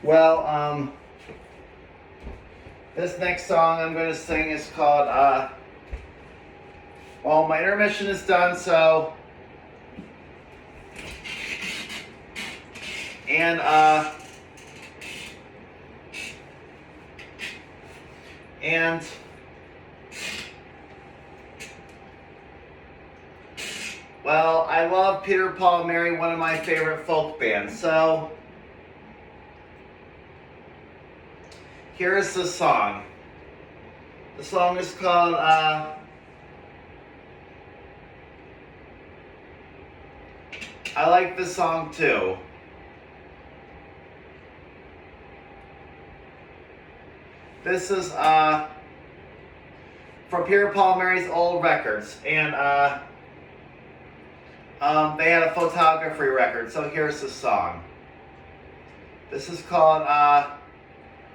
Well, this next song I'm going to sing is called, well, my intermission is done, so, and, and, well, I love Peter, Paul, and Mary, one of my favorite folk bands, so here's the song. The song is called, I like this song too. This is, from Peter, Paul, and Mary's old records, and, they had a photography record, so here's the song. This is called,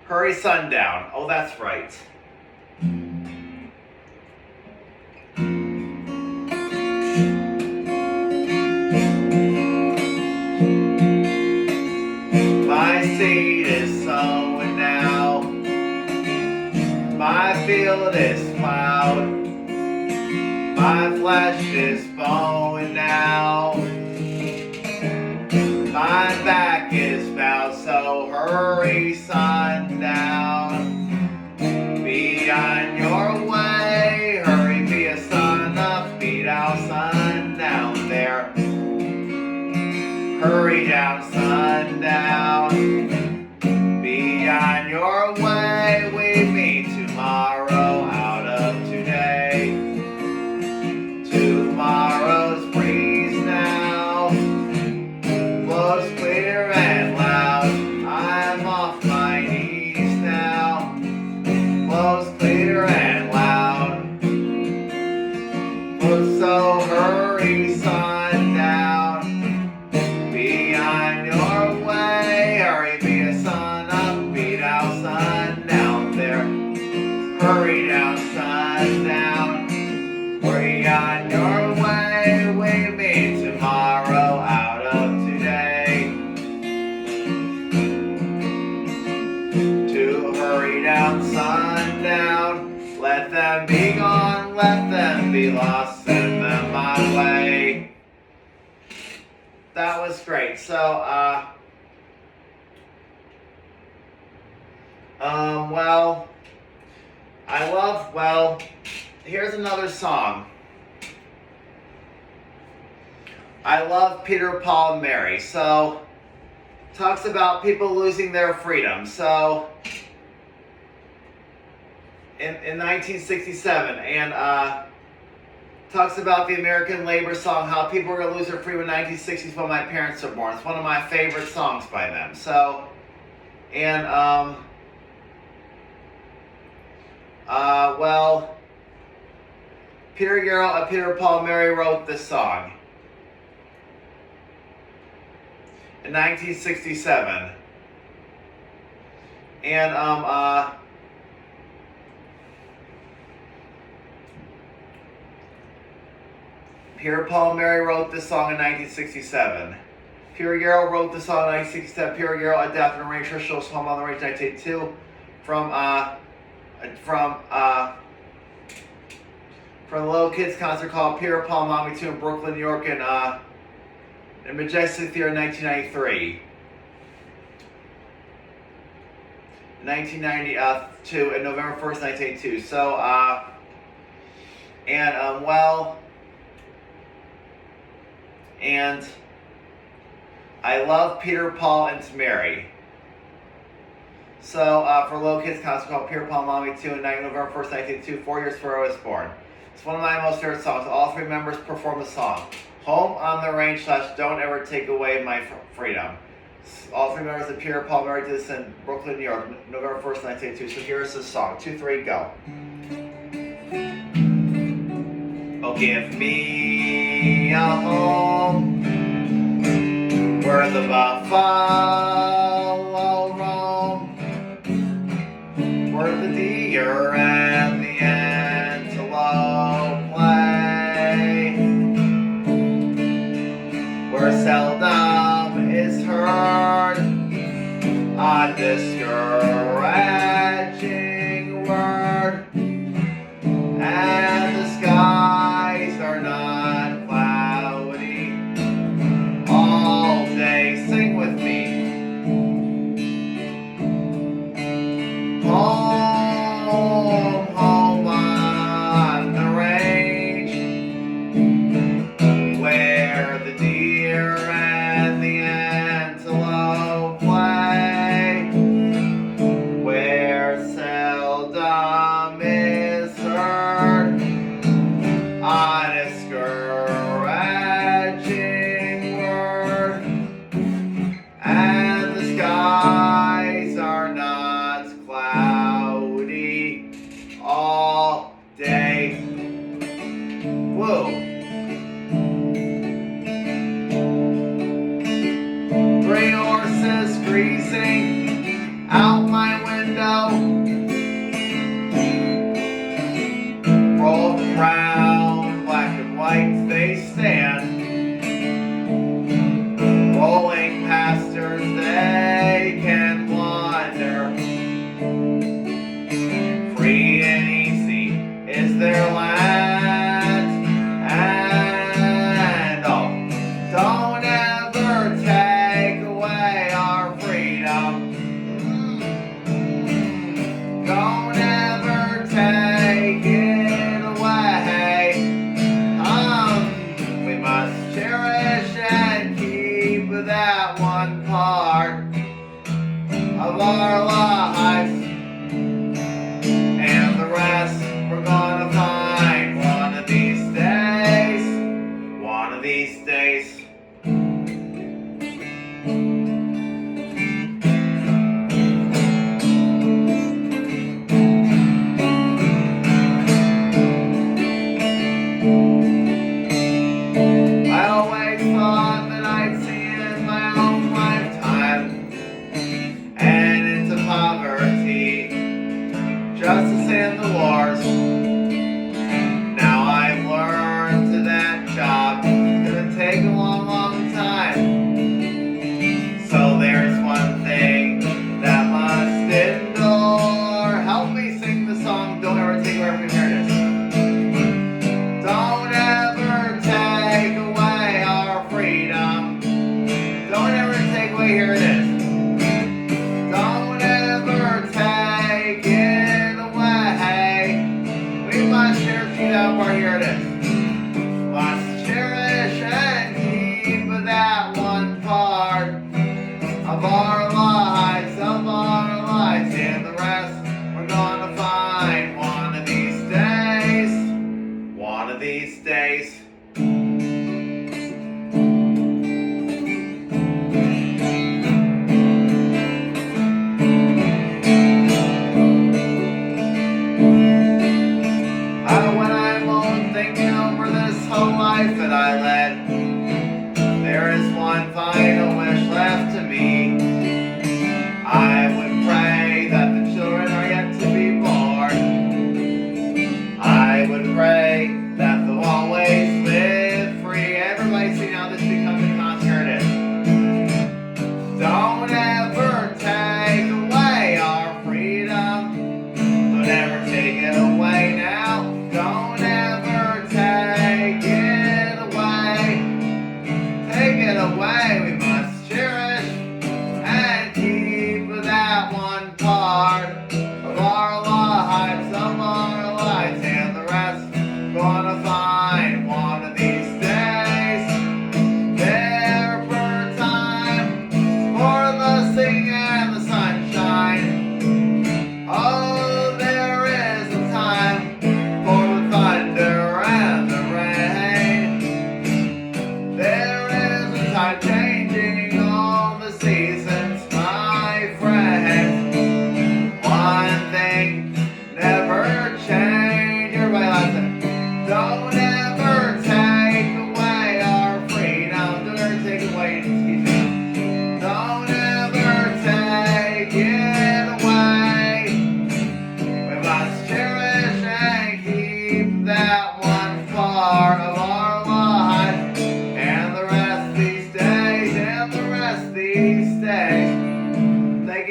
Hurry Sundown. Oh, that's right. My seed is sowing now. My field is plowed. My flesh is bowing now. My back is bowed, so hurry sundown. Be on your way, hurry, be a sun up, beat out sundown there. Hurry down sundown. Be on your way, we meet tomorrow out of today. Tomorrow's breeze now blows clear and loud. I'm off my knees now. Blows clear and loud. So hurry sundown. Be on your way. Hurry, be a sun up. Beat out sundown there. Hurry down sundown. Hurry on your way. We meet tomorrow out of today. To hurry down sundown. Let them be gone. Let them be lost. Send them my way. That was great. So, well, here's another song. I love Peter, Paul, and Mary. So, talks about people losing their freedom. So, in 1967, and talks about the American labor song, how people were going to lose their freedom in the 1960s when my parents were born. It's one of my favorite songs by them. So, and, well, Peter, Paul, and Mary wrote this song in 1967. And, Peter, Paul, and Mary wrote this song in 1967. Peter Yarrow wrote the song in 1967. Peter Yarrow adapted and arranged her show's Home on the Range in 1982 from the Little Kids concert called Peter, Paul, Mommy 2 in Brooklyn, New York in Majestic Theater in 1993. 1992 and November 1st, 1982. So, and I love Peter, Paul, and Mary. So, for Little Kids concert called Peter, Paul, Mommy 2 on November 1st, 1982, 4 years before I was born. It's one of my most favorite songs. All three members perform the song. Home on the Range / Don't Ever Take Away My Freedom. All three members of Peter, Paul, Mary did this in Brooklyn, New York, November 1st, 1982. So here's the song. 2, 3, go. Oh, give me a home where the buffalo roam, where the deer and the antelope play, where seldom is heard a discouraging word, and the skies are not cloudy all day. Sing with me. Home, home on the range, where the deer and the antelope play, where seldom is heard a discouraging word, and the skies are not cloudy all day. Whoa. Gray horses greasing out my window, rolled round, black and white they stand, rolling pastures they can wander, free and easy is their land, and oh, don't ever take away our freedom. Don't ever take it away. We must cherish and keep that one part of our lives, and the rest we're gonna find one of these days. One of these days. I always thought that I'd see it in my own lifetime, and it's a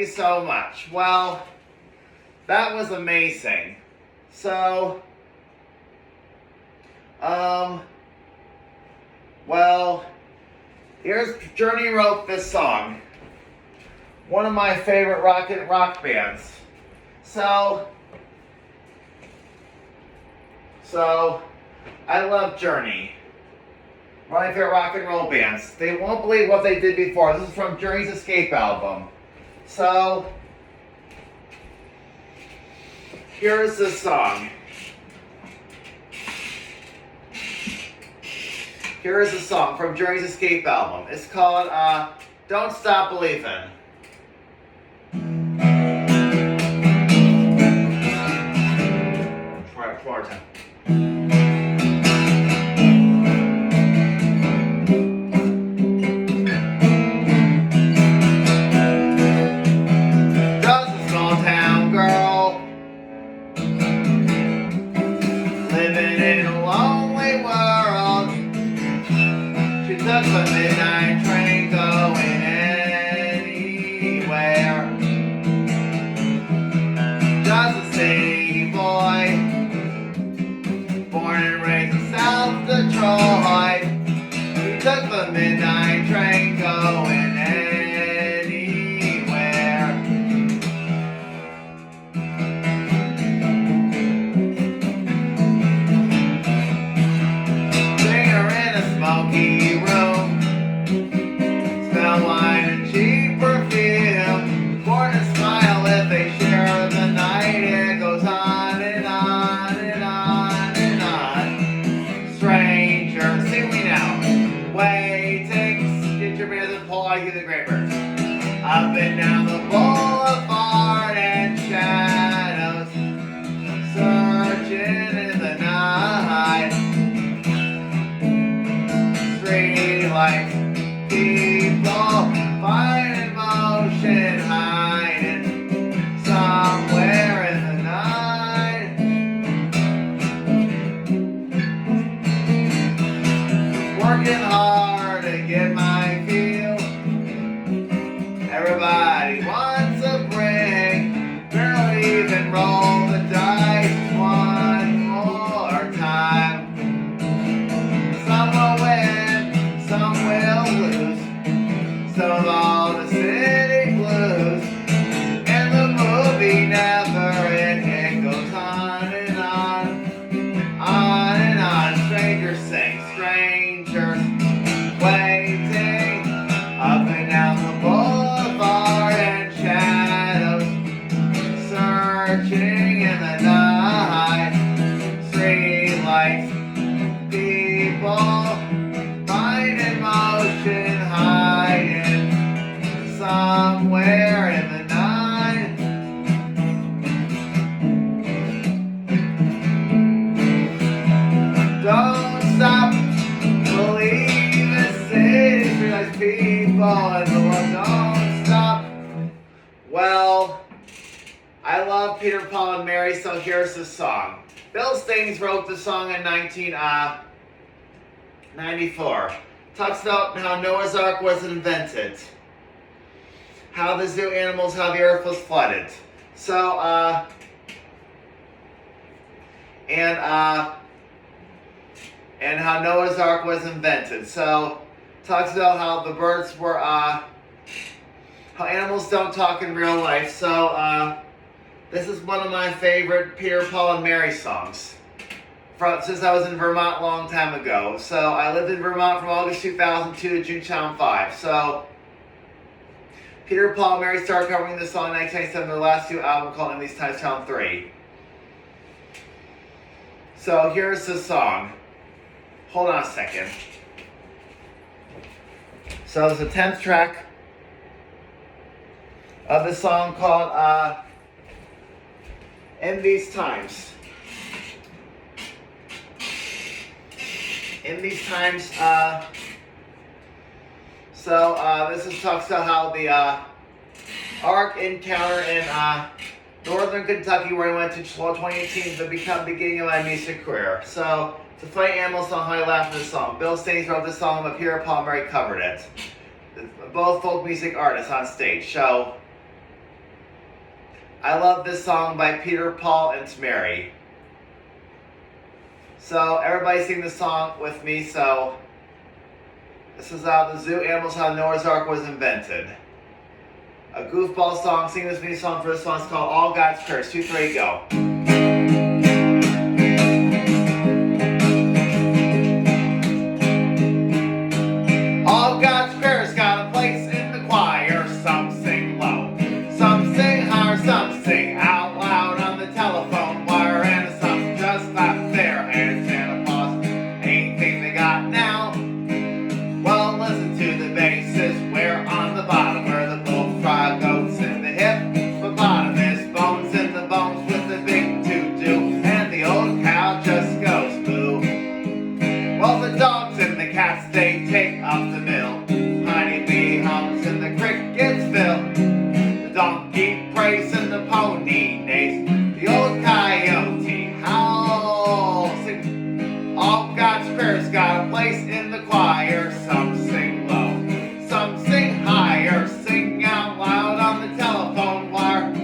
you so much. Well, that was amazing. So, well, here's Journey wrote this song. One of my favorite rock bands. So I love Journey. One of my favorite rock and roll bands. They won't believe what they did before. This is from Journey's Escape album. So here's the song. Here is a song from Journey's Escape album. It's called Don't Stop Believin'. Try it one more time. Just a small town girl living in a lonely world. She took the midnight train going anywhere. Just a city boy, born and raised in South Detroit. He took the midnight train going anywhere. Singer in a smoky room, smell wine and cheap perfume. Born to smile if they share the night. It goes on and on and on and on. Stranger, sing me now. Waiting, get your beers and pull out you the grapers. Up and down the boulevard and shadows, searching in the night. Street lights, people finding motion, hiding somewhere in the night. Working hard to get my feel. Everybody wants a break. Barely even roll the dice one more time. Some will win, some will lose. Some of all the city blues. And the movie never ends. It goes on and on and on. Strangers sing, strangers waiting. Up and down the boulevard and shadows, searching in the night. Street lights, people finding motion, hiding somewhere in the night. Don't stop believing, city street lights, people and the world. Don't stop. Well, I love Peter, Paul, and Mary, so here's the song. Bill Staines wrote the song in 1994. Talks about how Noah's Ark was invented. How the zoo animals, how the earth was flooded. So, and how Noah's Ark was invented. So, talks about how the birds were, how animals don't talk in real life. So, this is one of my favorite Peter, Paul, and Mary songs. Since I was in Vermont a long time ago. So, I lived in Vermont from August 2002 to June 2005. So, Peter, Paul, and Mary started covering this song in 1997, their last two albums called In These Times Town 3. So, here's the song. Hold on a second. So, it's the 10th track of the song called In These Times. In These Times, this talks about how the Ark encounter in northern Kentucky, where I went to 2018 to become the beginning of my music career. So, it's a funny animal song, how I laugh at this song. Bill Staines wrote this song, but Peter, Paul, and Mary covered it. Both folk music artists on stage. So, I love this song by Peter, Paul, and Mary. So everybody sing the song with me. So this is how the zoo animals, how Noah's Ark was invented. A goofball song. Sing this mini song for this song. It's called All God's Curse. 2, 3, go. All God's prayers got a place in the choir. Some sing low, some sing higher, some sing out loud on the telephone wire, and some just clap their hands and applause. Anything they got now? Well, listen to the basses. We're on the bottom where the bullfrog goats in the hippopotamus, bones in the bones with the big to-do, and the old cow just goes boo. Well, the dogs and the cats, they take up the mill. Honeybee hums and the crickets fill. The donkey prays and the pony neighs. The old coyote howls. All God's prayers got a place in the choir. Some sing low, some sing higher. Sing out loud on the telephone wire.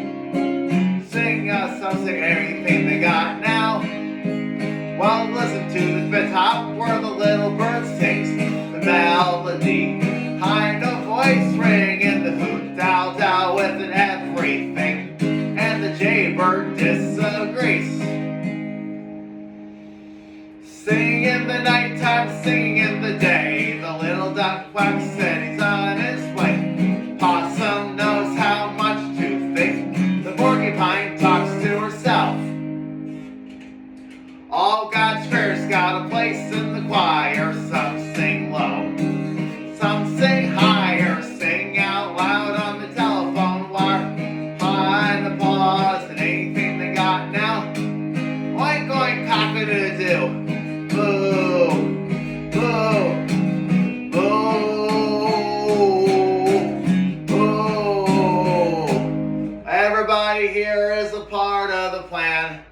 Some sing everything they got now. Well, listen to the top where the little birds sings the melody. High no voice ring in the hoot dow dow with an everything, and the jaybird disagrees. Sing in the nighttime, sing in the day. The little duck quacks and he's on his way. Possum knows how much to think. The porcupine talks to herself. All God's prayers got a place in the choir. Some sing low, some sing higher. Sing out loud on the telephone wire. Behind the paws and anything they got now. Oink oink cock-a-doo-doo. Boo, boo, boo, boo. Everybody here is a part of the plan.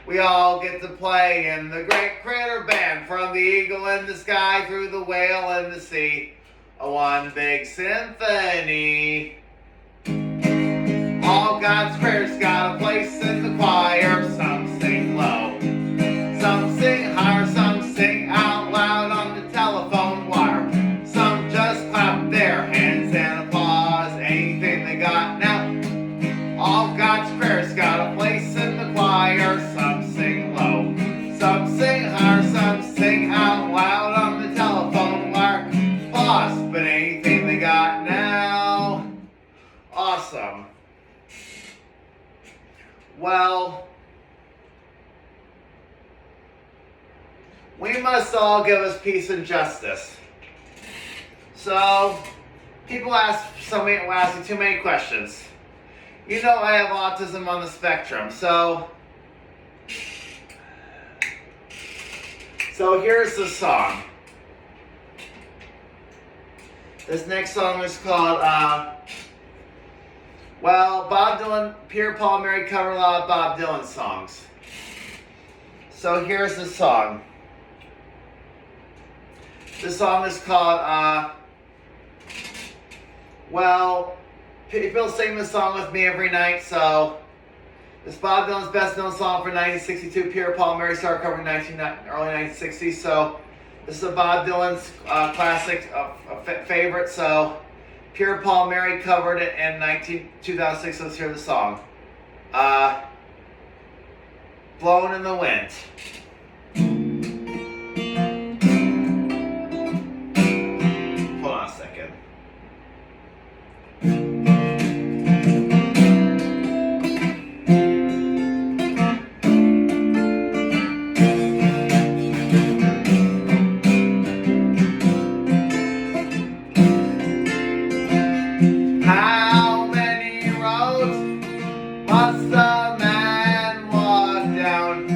We all get to play in the great critter band, from the eagle in the sky through the whale in the sea. A one big symphony. All God's prayers got a place in the choir. Some sing low, some sing higher, some sing out loud on the telephone wire. Some just clap their hands and applause. Anything they got now. All God's prayers got a place in the choir. Some sing low, some sing higher, some sing out loud on the telephone wire. Pause, but anything they got now. Awesome. Well, we must all give us peace and justice. So, people ask me too many questions. You know I have autism on the spectrum, so here's the song. This next song is called, Bob Dylan, Pierre, Paul, Mary cover a lot of Bob Dylan songs. So here's the song. This song is called, people sing this song with me every night, so this is Bob Dylan's best known song for 1962. Pierre, Paul, Mary started covering early 1960s, so this is a Bob Dylan's classic favorite, so Pierre, Paul, Mary covered it in 2006. Let's hear the song. Blowing in the Wind. Hold on a second. How many roads must a man walk down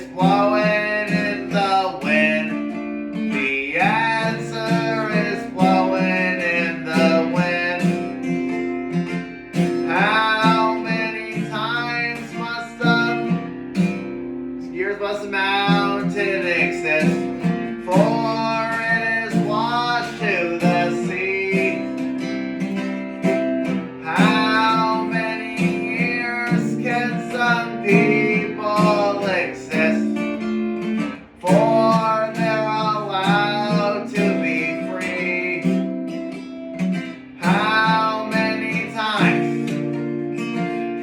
is blowing in the wind. The answer is blowing in the wind. How many times must a mountain exist? For it is washed to the sea. How many years can some people exist? For they're allowed to be free. How many times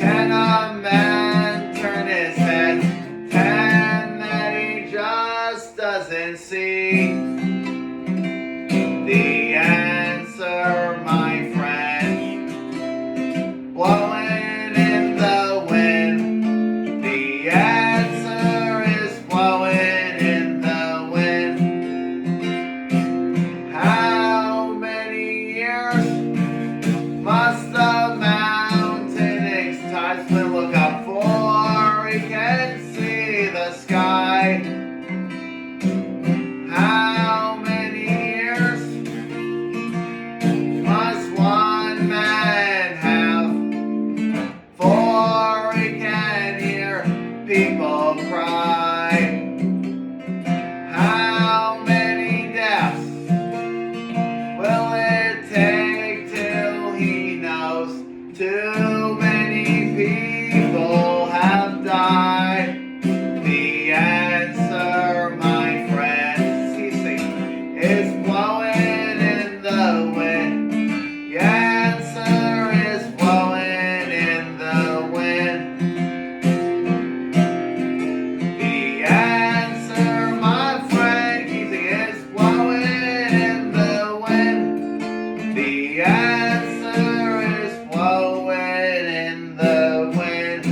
can a man turn his head? Doesn't see the answer, my friend, blowing in the wind. The answer is blowing in the wind. How many years must the mountain tides we look up for? We can see the sky. How many years must one man have before he can hear people cry? How many deaths will it take till he knows too many people have died? The answer, my friend, is blowing in the wind. The answer is blowing in the wind. The answer, my friend, is blowing in the wind. The answer is blowing in the wind.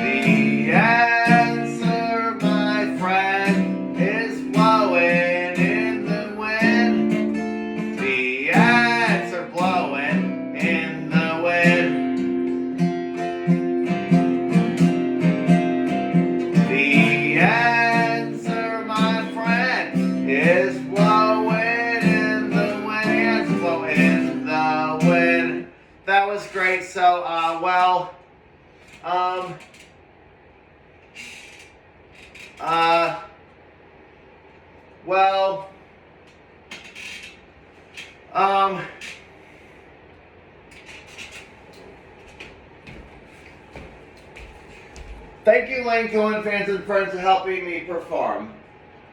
The answer, my friend, is blowing in the wind. The answer blowing in the wind. The answer, my friend, is blowing in the wind. It's blowing in the wind. That was great. So, well, thank you, Cohen fans and friends, for helping me perform.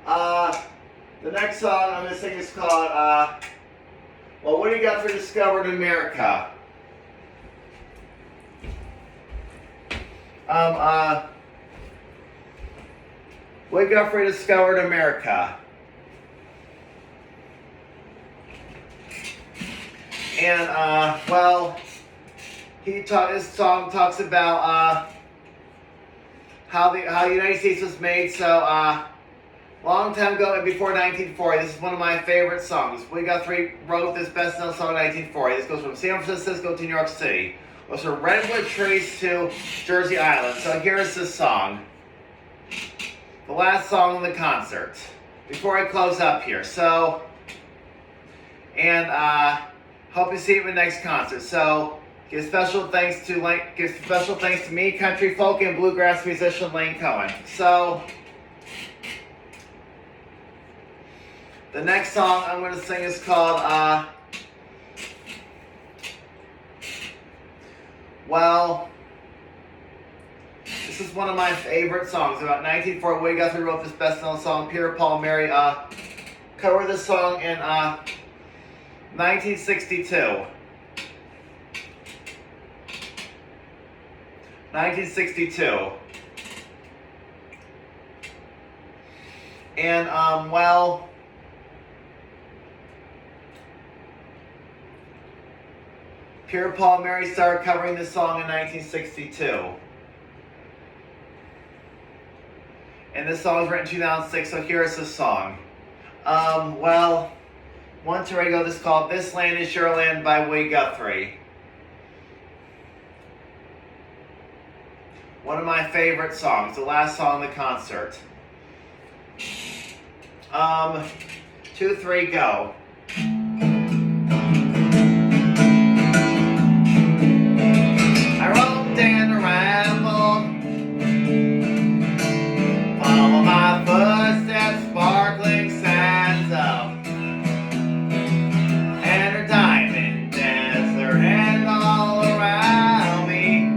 The next song I'm going to sing is called, well, What Do You Got for Discovered America? What got for discovered America? And well, this song talks about how the United States was made. So long time ago, and before 1940. This is one of my favorite songs. Willie Guthrie wrote this best-selling song in 1940. This goes from San Francisco to New York City. It goes from redwood trees to Jersey Island. So here's the song. The last song in the concert before I close up here. So, and hope you see you at the next concert. So, give special thanks to me, country folk and bluegrass musician Lane Cohen. So, the next song I'm going to sing is called well. This is one of my favorite songs. About 1940, Willie Guthrie wrote this best-known song. Peter, Paul, and Mary covered this song in 1962. 1962. And, well, Peter, Paul, and Mary started covering this song in 1962. And this song was written in 2006, so here's the song. Well, one to go, this is called This Land Is Your Land by Willie Guthrie. One of my favorite songs, the last song of the concert. 2, 3, go. I roamed and rambled, follow my footsteps, sparkling sands of and a diamond desert, and all around me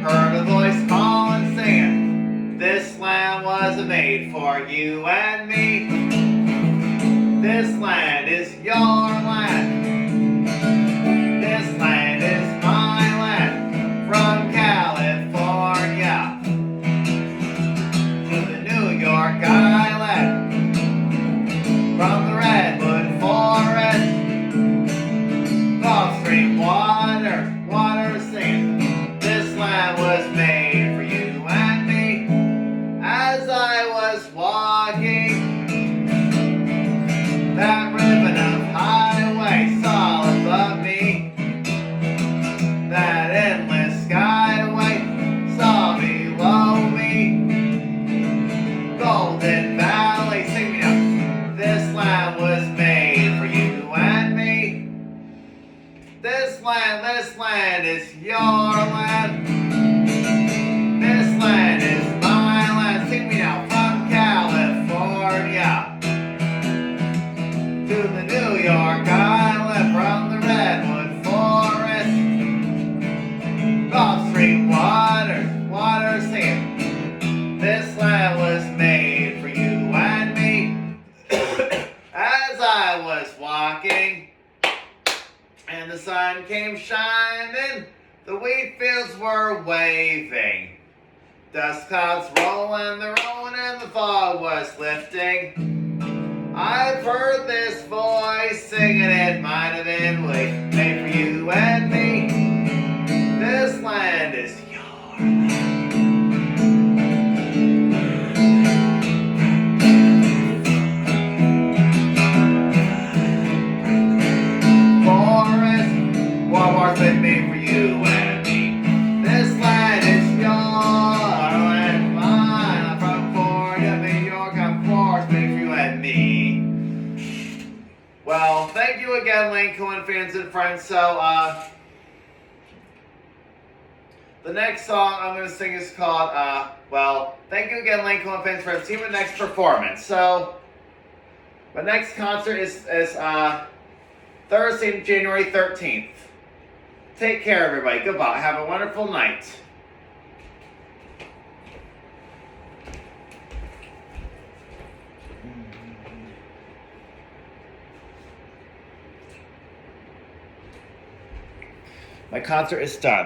heard a voice calling, saying, this land was made for you and me. This land is your land. This land is my land. From California to the New York Island, from the redwood forest, Gulf Stream water singing. This land was made for you and me. As I was walking that ribbon of highway, saw above me that endless skyway, saw below me Golden Valley. Sing me now. This land was made for you and me. This land is your land. This land is my land. Sing me now. From California to the New York Island, from the redwood forest, Gulf Stream water singing. This land was made for you and me. As I was walking and the sun came shining, the wheat fields were waving, dust clouds rolling, they're rolling, and the fog was lifting. I've heard this voice singing, it might have been made for you and me. This land is your land. Forest, Walmart's been made for you and me. This land is your land, mine. I'm from Florida, New York, of course, made for you and me. Well, thank you again, Lane Cohen fans and friends. So, the next song I'm going to sing is called, thank you again, Lane Cohen fans and friends. See you at the next performance. So, my next concert is Thursday, January 13th. Take care, everybody. Goodbye. Have a wonderful night. My concert is done.